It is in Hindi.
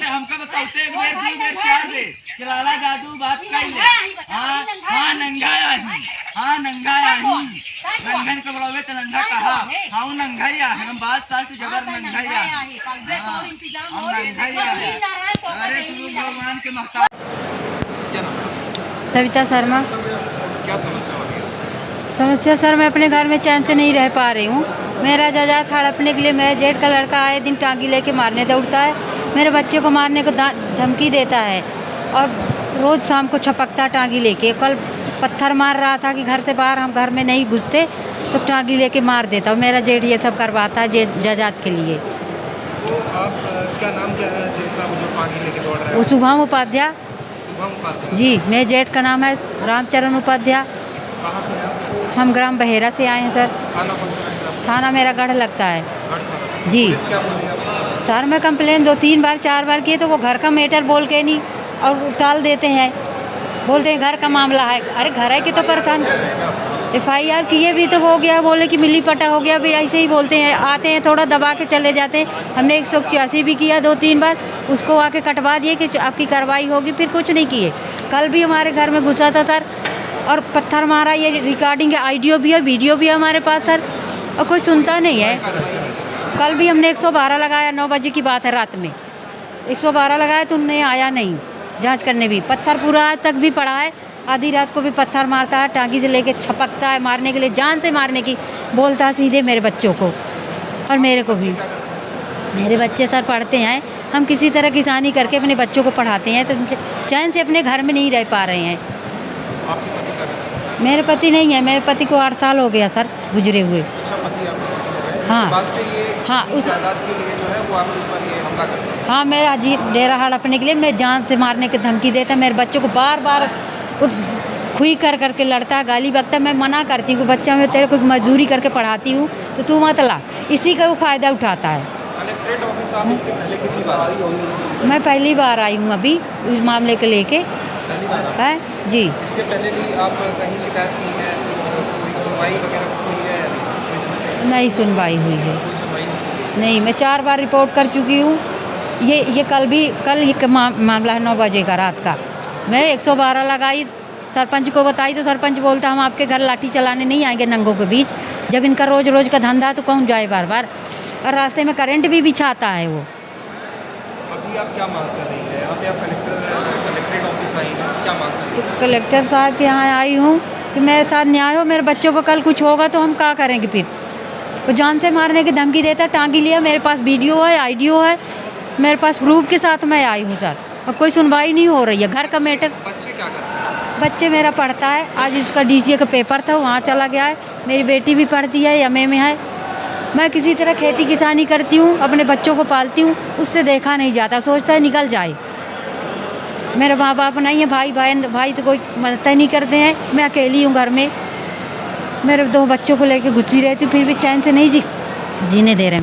हमका बताते एक बेर 2 बेर 4 बेर कि लाला जादू बात कइले। हां नंगा आई, हां नंगा आई, नंगन के बुलावे तो नंगा कहा, हां नंगा आई, हम बात साल से जबर नंगा आई, हम नंगा आई। अरे तू भगवान के महताब। सविता शर्मा। क्या समस्या हो रही है? समस्या सर, मैं अपने घर में चैन से नहीं रह पा रही हूँ। मेरा जजात हड़पने के लिए मेरे जेठ का लड़का आए दिन टांगी लेके मारने दौड़ता है, मेरे बच्चे को मारने को धमकी देता है और रोज़ शाम को छपकता टांगी लेके। कल पत्थर मार रहा था कि घर से बाहर हम घर में नहीं घुसते तो टांगी लेके मार देता। और मेरा जेठ ये सब करवाता है जजात के लिए। तो आप क्या नाम क्या है जिनका वो जो टांगी लेके दौड़ रहा है? वो शुभम उपाध्याय। शुभम उपाध्याय जी, मेरे जेठ का नाम है रामचरण उपाध्याय। कहाँ से हैं आप? हम ग्राम बहेरा से आए हैं सर। थाना कौन सा है आपका? थाना मेरा गढ़ लगता है। गढ़ थाना। जी पुलिस क्या बोल रही है आपको? सर, मैं कंप्लेन 2-3 बार 4 बार किए तो वो घर का मैटर बोल के नहीं और टाल देते हैं, बोलते हैं घर का मामला है। अरे घर है कि तो परेशान। एफआईआर किए भी तो हो गया, बोले कि मिली पटा हो गया भी, ऐसे ही बोलते हैं। आते हैं थोड़ा दबा के चले जाते हैं। हमने 186 भी किया 2-3 बार, उसको आके कटवा दिए कि आपकी कार्रवाई होगी, फिर कुछ नहीं किए। कल भी हमारे घर में घुसा था सर और पत्थर मारा। ये रिकॉर्डिंग ऑडियो भी है, वीडियो भी है हमारे पास सर, और कोई सुनता नहीं है। कल भी हमने 112 लगाया, 9 बजे की बात है, रात में 112 लगाया तो उनने आया नहीं जांच करने भी। पत्थर पूरा आज तक भी पड़ा है, आधी रात को भी पत्थर मारता है, टांगी से लेके छपकता है मारने के लिए, जान से मारने की बोलता है सीधे मेरे बच्चों को और मेरे को भी। मेरे बच्चे सर पढ़ते हैं, हम किसी तरह किसानी करके अपने बच्चों को पढ़ाते हैं, तो चैन से अपने घर में नहीं रह पा रहे हैं। मेरे पति नहीं है, मेरे पति को 8 साल हो गया सर गुजरे हुए। अच्छा, पति आपको? हाँ। बात से ये हाँ, उस जायदाद के लिए जो है वो आपके ऊपर ये हमला करते हैं। हाँ, मेरा जी डेरा हड़पने के लिए मैं जान से मारने की धमकी देता है। मेरे बच्चों को बार बार खुई कर करके लड़ता है, गाली बकता। मैं मना करती हूँ कि बच्चा मैं तेरे को मजदूरी करके पढ़ाती हूँ तो तू मत ला, इसी का वो फ़ायदा उठाता है। कलेक्ट्रेट ऑफिस आप इसके पहले कितनी बार आई हो? मैं पहली बार आई हूँ अभी उस मामले को लेके। पहली बार है जी। इसके पहले भी आप कहीं शिकायत की है? कोई सुनवाई वगैरह कुछ हुई है या नहीं? सुनवाई हुई है कोई सुनवाई नहीं। मैं 4 बार रिपोर्ट कर चुकी हूँ। ये कल ये मामला है 9 बजे का रात का। मैं 112 लगाई, सरपंच को बताई तो सरपंच बोलता हम आपके घर लाठी चलाने नहीं आएंगे नंगों के बीच। जब इनका रोज़ रोज़ का धंधा तो कौन जाए बार बार। और रास्ते में करंट भी बिछाता है वो। अभी आप क्या मांग कर रही हैं? यहाँ पे आप कलेक्ट्रेट ऑफिस आई हैं, क्या मांग कर रही हैं? कलेक्टर साहब के यहाँ आई हूँ कि मेरे साथ न्याय हो, मेरे बच्चों को कल कुछ होगा तो हम क्या करेंगे फिर। वो जान से मारने की धमकी देता, टांगी लिया, मेरे पास वीडियो है, आईडियो है, मेरे पास प्रूफ के साथ मैं आई हूँ सर, और कोई सुनवाई नहीं हो रही है। घर का मैटर, बच्चे क्या करते हैं? बच्चे मेरा पढ़ता है, आज उसका DCA का पेपर था, वहाँ चला गया है। मेरी बेटी भी पढ़ती है, MA में है। मैं किसी तरह खेती किसानी करती हूँ, अपने बच्चों को पालती हूँ, उससे देखा नहीं जाता, सोचता है निकल जाए। मेरे माँ बाप नहीं है, भाई तो कोई मदद नहीं करते हैं, मैं अकेली हूँ घर में। मेरे 2 बच्चों को लेके घुसी रहती हूँ, फिर भी चैन से नहीं जीने दे रहे।